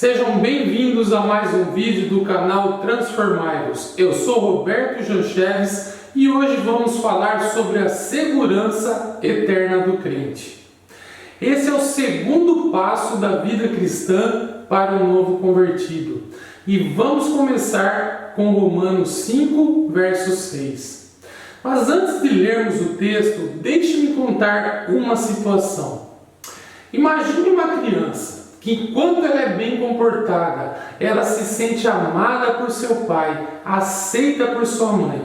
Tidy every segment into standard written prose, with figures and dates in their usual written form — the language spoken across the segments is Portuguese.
Sejam bem-vindos a mais um vídeo do canal Transformai-vos. Eu sou Roberto Jancheves e hoje vamos falar sobre a segurança eterna do crente. Esse é o segundo passo da vida cristã para o novo convertido. E vamos começar com Romanos 5, verso 6. Mas antes de lermos o texto, deixe-me contar uma situação. Imagine uma criança que, enquanto ela é bem comportada, ela se sente amada por seu pai, aceita por sua mãe.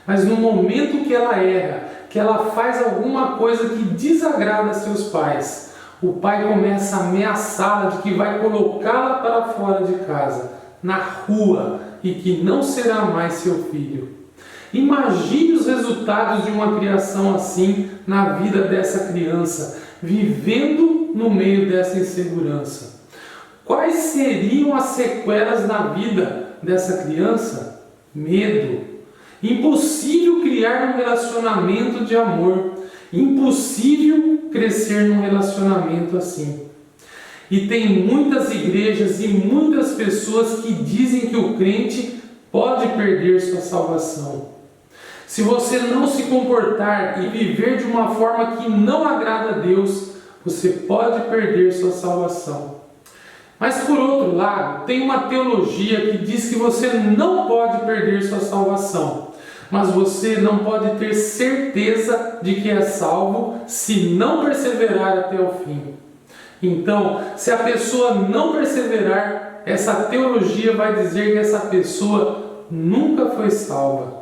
Mas no momento que ela erra, que ela faz alguma coisa que desagrada seus pais, o pai começa a ameaçá-la de que vai colocá-la para fora de casa, na rua, e que não será mais seu filho. Imagine os resultados de uma criação assim na vida dessa criança, vivendo no meio dessa insegurança. Quais seriam as sequelas na vida dessa criança? Medo. Impossível criar um relacionamento de amor. Impossível crescer num relacionamento assim. E tem muitas igrejas e muitas pessoas que dizem que o crente pode perder sua salvação. Se você não se comportar e viver de uma forma que não agrada a Deus, você pode perder sua salvação. Mas por outro lado, tem uma teologia que diz que você não pode perder sua salvação, mas você não pode ter certeza de que é salvo se não perseverar até o fim. Então, se a pessoa não perseverar, essa teologia vai dizer que essa pessoa nunca foi salva.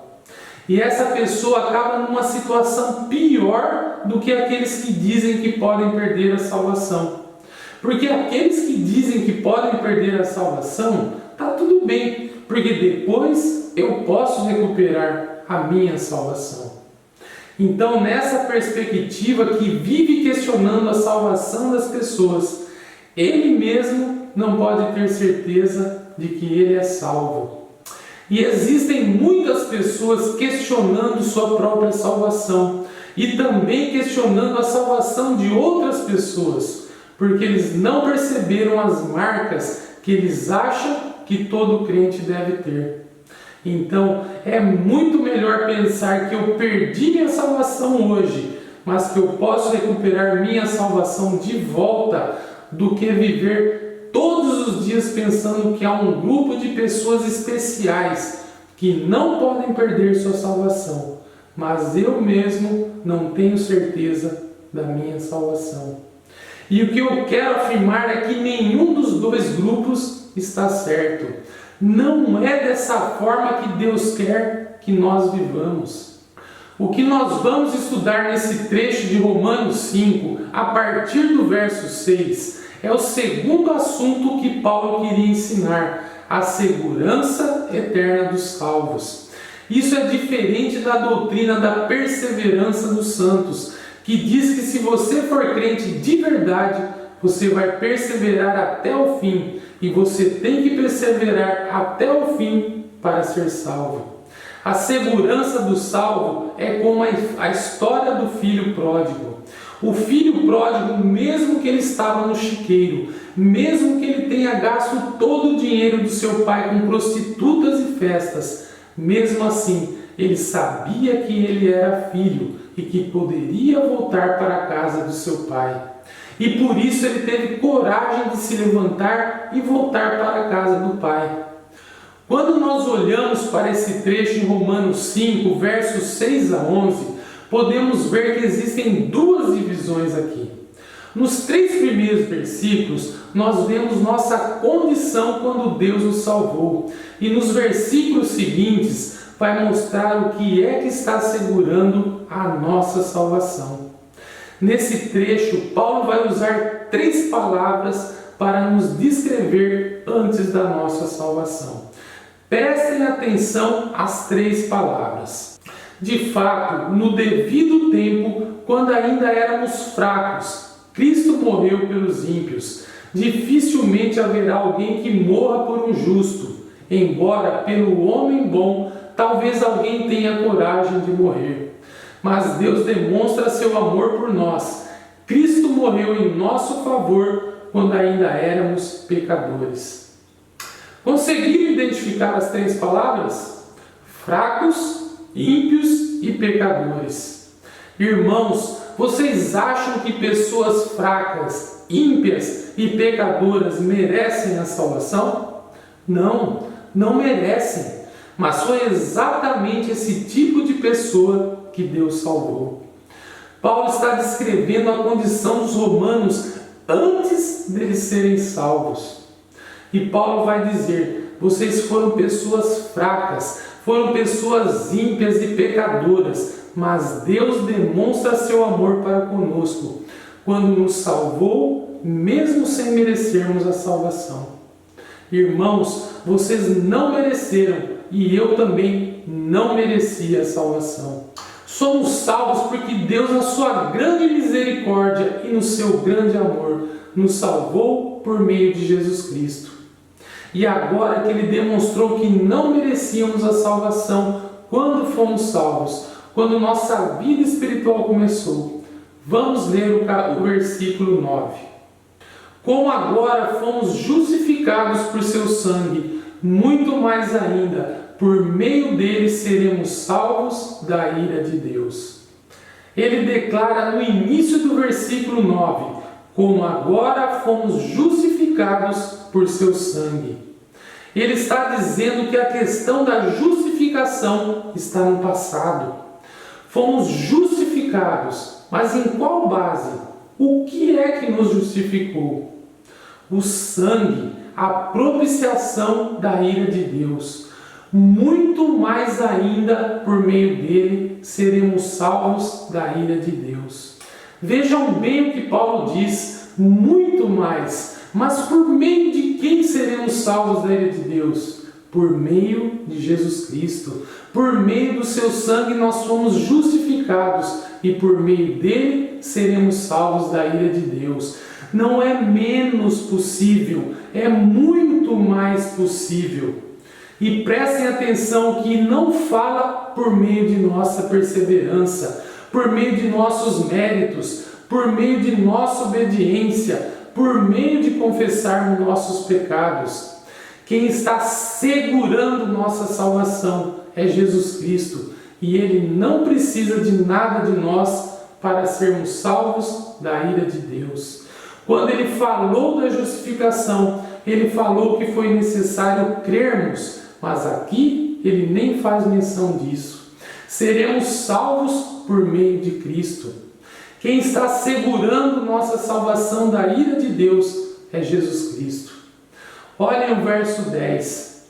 E essa pessoa acaba numa situação pior do que aqueles que dizem que podem perder a salvação. Porque aqueles que dizem que podem perder a salvação, está tudo bem, porque depois eu posso recuperar a minha salvação. Então, nessa perspectiva que vive questionando a salvação das pessoas, ele mesmo não pode ter certeza de que ele é salvo. E existem muitas pessoas questionando sua própria salvação e também questionando a salvação de outras pessoas, porque eles não perceberam as marcas que eles acham que todo crente deve ter. Então, é muito melhor pensar que eu perdi minha salvação hoje, mas que eu posso recuperar minha salvação de volta, do que viver todos os dias pensando que há um grupo de pessoas especiais que não podem perder sua salvação, mas eu mesmo não tenho certeza da minha salvação. E o que eu quero afirmar é que nenhum dos dois grupos está certo. Não é dessa forma que Deus quer que nós vivamos. O que nós vamos estudar nesse trecho de Romanos 5, a partir do verso 6, é o segundo assunto que Paulo queria ensinar, a segurança eterna dos salvos. Isso é diferente da doutrina da perseverança dos santos, que diz que se você for crente de verdade, você vai perseverar até o fim, e você tem que perseverar até o fim para ser salvo. A segurança do salvo é como a história do filho pródigo. O filho pródigo, mesmo que ele estava no chiqueiro, mesmo que ele tenha gasto todo o dinheiro do seu pai com prostitutas e festas, mesmo assim, ele sabia que ele era filho e que poderia voltar para a casa do seu pai. E por isso ele teve coragem de se levantar e voltar para a casa do pai. Quando nós olhamos para esse trecho em Romanos 5, versos 6 a 11, podemos ver que existem duas divisões aqui. Nos 3 primeiros versículos, nós vemos nossa condição quando Deus nos salvou. E nos versículos seguintes, vai mostrar o que é que está assegurando a nossa salvação. Nesse trecho, Paulo vai usar 3 palavras para nos descrever antes da nossa salvação. Prestem atenção às 3 palavras. De fato, no devido tempo, quando ainda éramos fracos, Cristo morreu pelos ímpios. Dificilmente haverá alguém que morra por um justo, embora pelo homem bom, talvez alguém tenha coragem de morrer. Mas Deus demonstra seu amor por nós. Cristo morreu em nosso favor quando ainda éramos pecadores. Conseguiram identificar as 3 palavras? Fracos, ímpios e pecadores. Irmãos, vocês acham que pessoas fracas, ímpias e pecadoras merecem a salvação? Não, não merecem. Mas foi exatamente esse tipo de pessoa que Deus salvou. Paulo está descrevendo a condição dos romanos antes deles serem salvos. E Paulo vai dizer: vocês foram pessoas fracas, foram pessoas ímpias e pecadoras, mas Deus demonstra seu amor para conosco, quando nos salvou, mesmo sem merecermos a salvação. Irmãos, vocês não mereceram, e eu também não merecia a salvação. Somos salvos porque Deus, na sua grande misericórdia e no seu grande amor, nos salvou por meio de Jesus Cristo. E agora que Ele demonstrou que não merecíamos a salvação quando fomos salvos, quando nossa vida espiritual começou, vamos ler o versículo 9. Como agora fomos justificados por seu sangue, muito mais ainda, por meio dele seremos salvos da ira de Deus. Ele declara no início do versículo 9, como agora fomos justificados por seu sangue. Ele está dizendo que a questão da justificação está no passado. Fomos justificados, mas em qual base? O que é que nos justificou? O sangue, a propiciação da ira de Deus. Muito mais ainda, por meio dele, seremos salvos da ira de Deus. Vejam bem o que Paulo diz, muito mais. Mas por meio de quem seremos salvos da ira de Deus? Por meio de Jesus Cristo. Por meio do seu sangue nós fomos justificados e por meio dele seremos salvos da ira de Deus. Não é menos possível, é muito mais possível. E prestem atenção que não fala por meio de nossa perseverança, por meio de nossos méritos, por meio de nossa obediência, por meio de confessarmos nossos pecados. Quem está segurando nossa salvação é Jesus Cristo, e Ele não precisa de nada de nós para sermos salvos da ira de Deus. Quando Ele falou da justificação, Ele falou que foi necessário crermos, mas aqui Ele nem faz menção disso. Seremos salvos por meio de Cristo. Quem está segurando nossa salvação da ira de Deus é Jesus Cristo. Olhem o verso 10.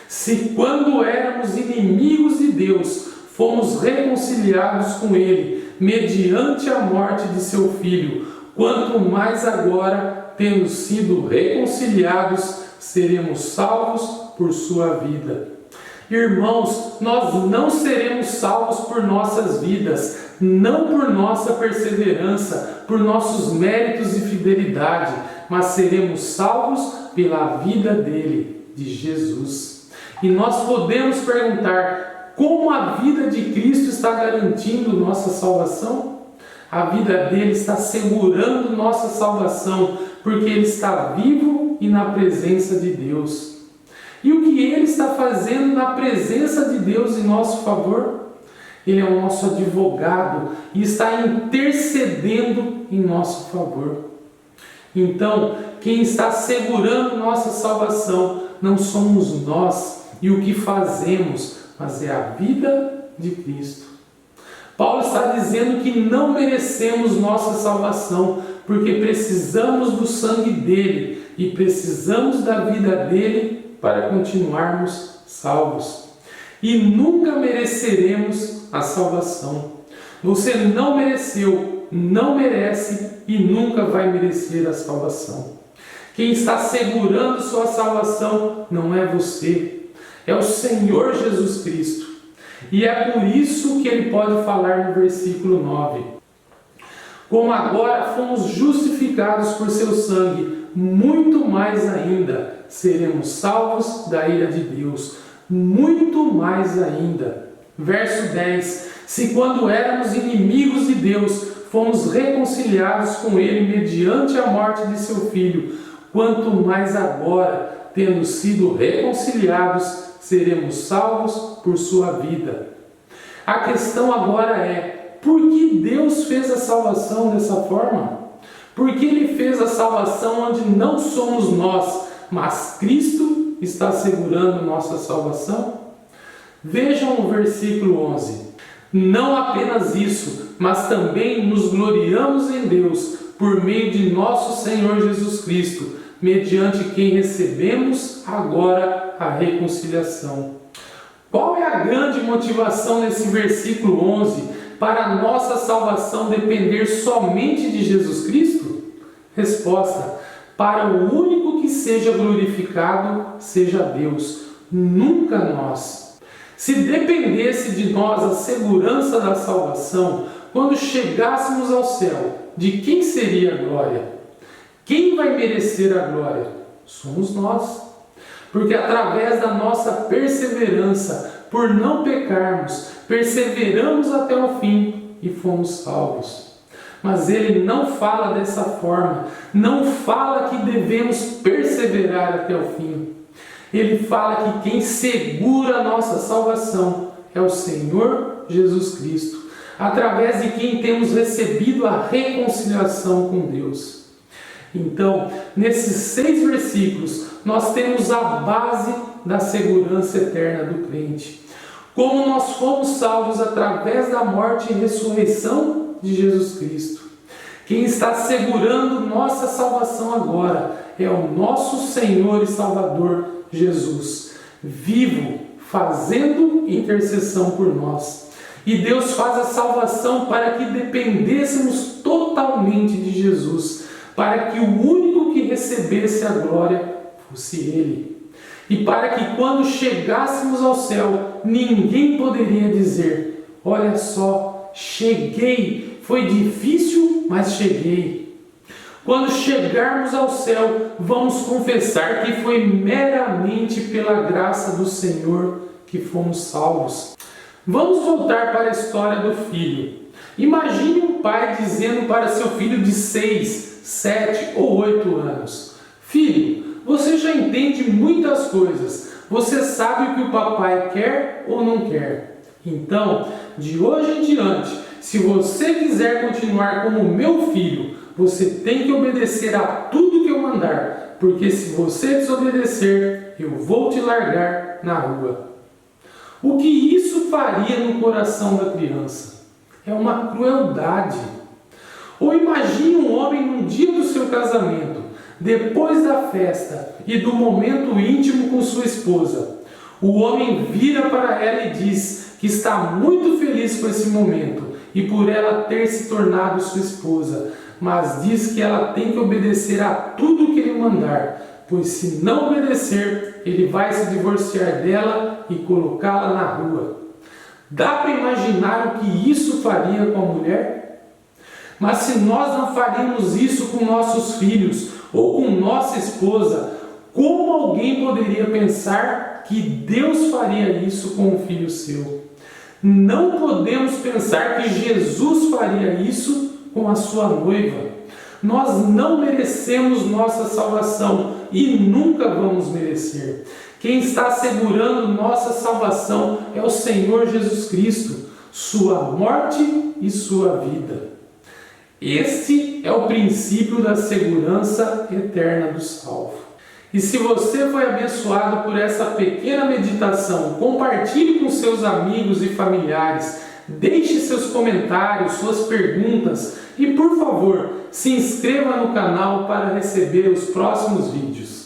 Se quando éramos inimigos de Deus, fomos reconciliados com Ele, mediante a morte de seu Filho, quanto mais agora, tendo sido reconciliados, seremos salvos por sua vida. Irmãos, nós não seremos salvos por nossas vidas, não por nossa perseverança, por nossos méritos e fidelidade, mas seremos salvos pela vida dele, de Jesus. E nós podemos perguntar: como a vida de Cristo está garantindo nossa salvação? A vida dele está segurando nossa salvação, porque ele está vivo e na presença de Deus. E o que ele está fazendo na presença de Deus em nosso favor? Ele é o nosso advogado e está intercedendo em nosso favor. Então, quem está segurando nossa salvação não somos nós e o que fazemos, mas é a vida de Cristo. Paulo está dizendo que não merecemos nossa salvação, porque precisamos do sangue dele e precisamos da vida dele para continuarmos salvos. E nunca mereceremos a salvação. Você não mereceu, não merece e nunca vai merecer a salvação. Quem está segurando sua salvação não é você, é o Senhor Jesus Cristo. E é por isso que ele pode falar no versículo 9. Como agora fomos justificados por seu sangue, muito mais ainda seremos salvos da ira de Deus. Muito mais ainda. Verso 10. Se quando éramos inimigos de Deus, fomos reconciliados com Ele mediante a morte de seu Filho, quanto mais agora, tendo sido reconciliados, seremos salvos por sua vida. A questão agora é, por que Deus fez a salvação dessa forma? Por que Ele fez a salvação onde não somos nós, mas Cristo está assegurando nossa salvação? Vejam o versículo 11. Não apenas isso, mas também nos gloriamos em Deus, por meio de nosso Senhor Jesus Cristo, mediante quem recebemos agora a reconciliação. Qual é a grande motivação nesse versículo 11 para a nossa salvação depender somente de Jesus Cristo? Resposta: para o único que seja glorificado seja Deus, nunca nós. Se dependesse de nós a segurança da salvação, quando chegássemos ao céu, de quem seria a glória? Quem vai merecer a glória? Somos nós. Porque através da nossa perseverança, por não pecarmos, perseveramos até o fim e fomos salvos. Mas ele não fala dessa forma, não fala que devemos perseverar até o fim. Ele fala que quem segura a nossa salvação é o Senhor Jesus Cristo, através de quem temos recebido a reconciliação com Deus. Então, nesses 6 versículos, nós temos a base da segurança eterna do crente. Como nós fomos salvos através da morte e ressurreição de Jesus Cristo. Quem está segurando nossa salvação agora é o nosso Senhor e Salvador Jesus, vivo, fazendo intercessão por nós. E Deus faz a salvação para que dependêssemos totalmente de Jesus, para que o único que recebesse a glória fosse Ele. E para que quando chegássemos ao céu, ninguém poderia dizer: olha só, cheguei, foi difícil, mas cheguei. Quando chegarmos ao céu, vamos confessar que foi meramente pela graça do Senhor que fomos salvos. Vamos voltar para a história do filho. Imagine um pai dizendo para seu filho de 6, 7 ou 8 anos: filho, você já entende muitas coisas, você sabe o que o papai quer ou não quer. Então, de hoje em diante, se você quiser continuar como meu filho, você tem que obedecer a tudo que eu mandar, porque se você desobedecer, eu vou te largar na rua. O que isso faria no coração da criança? É uma crueldade. Ou imagine um homem no dia do seu casamento, depois da festa e do momento íntimo com sua esposa. O homem vira para ela e diz que está muito feliz com esse momento e por ela ter se tornado sua esposa, mas diz que ela tem que obedecer a tudo que ele mandar, pois se não obedecer, ele vai se divorciar dela e colocá-la na rua. Dá para imaginar o que isso faria com a mulher? Mas se nós não faríamos isso com nossos filhos ou com nossa esposa, como alguém poderia pensar que Deus faria isso com um filho seu? Não podemos pensar que Jesus faria isso com a sua noiva. Nós não merecemos nossa salvação e nunca vamos merecer. Quem está assegurando nossa salvação é o Senhor Jesus Cristo, sua morte e sua vida. Este é o princípio da segurança eterna do salvo. E se você foi abençoado por essa pequena meditação, compartilhe com seus amigos e familiares, deixe seus comentários, suas perguntas e, por favor, se inscreva no canal para receber os próximos vídeos.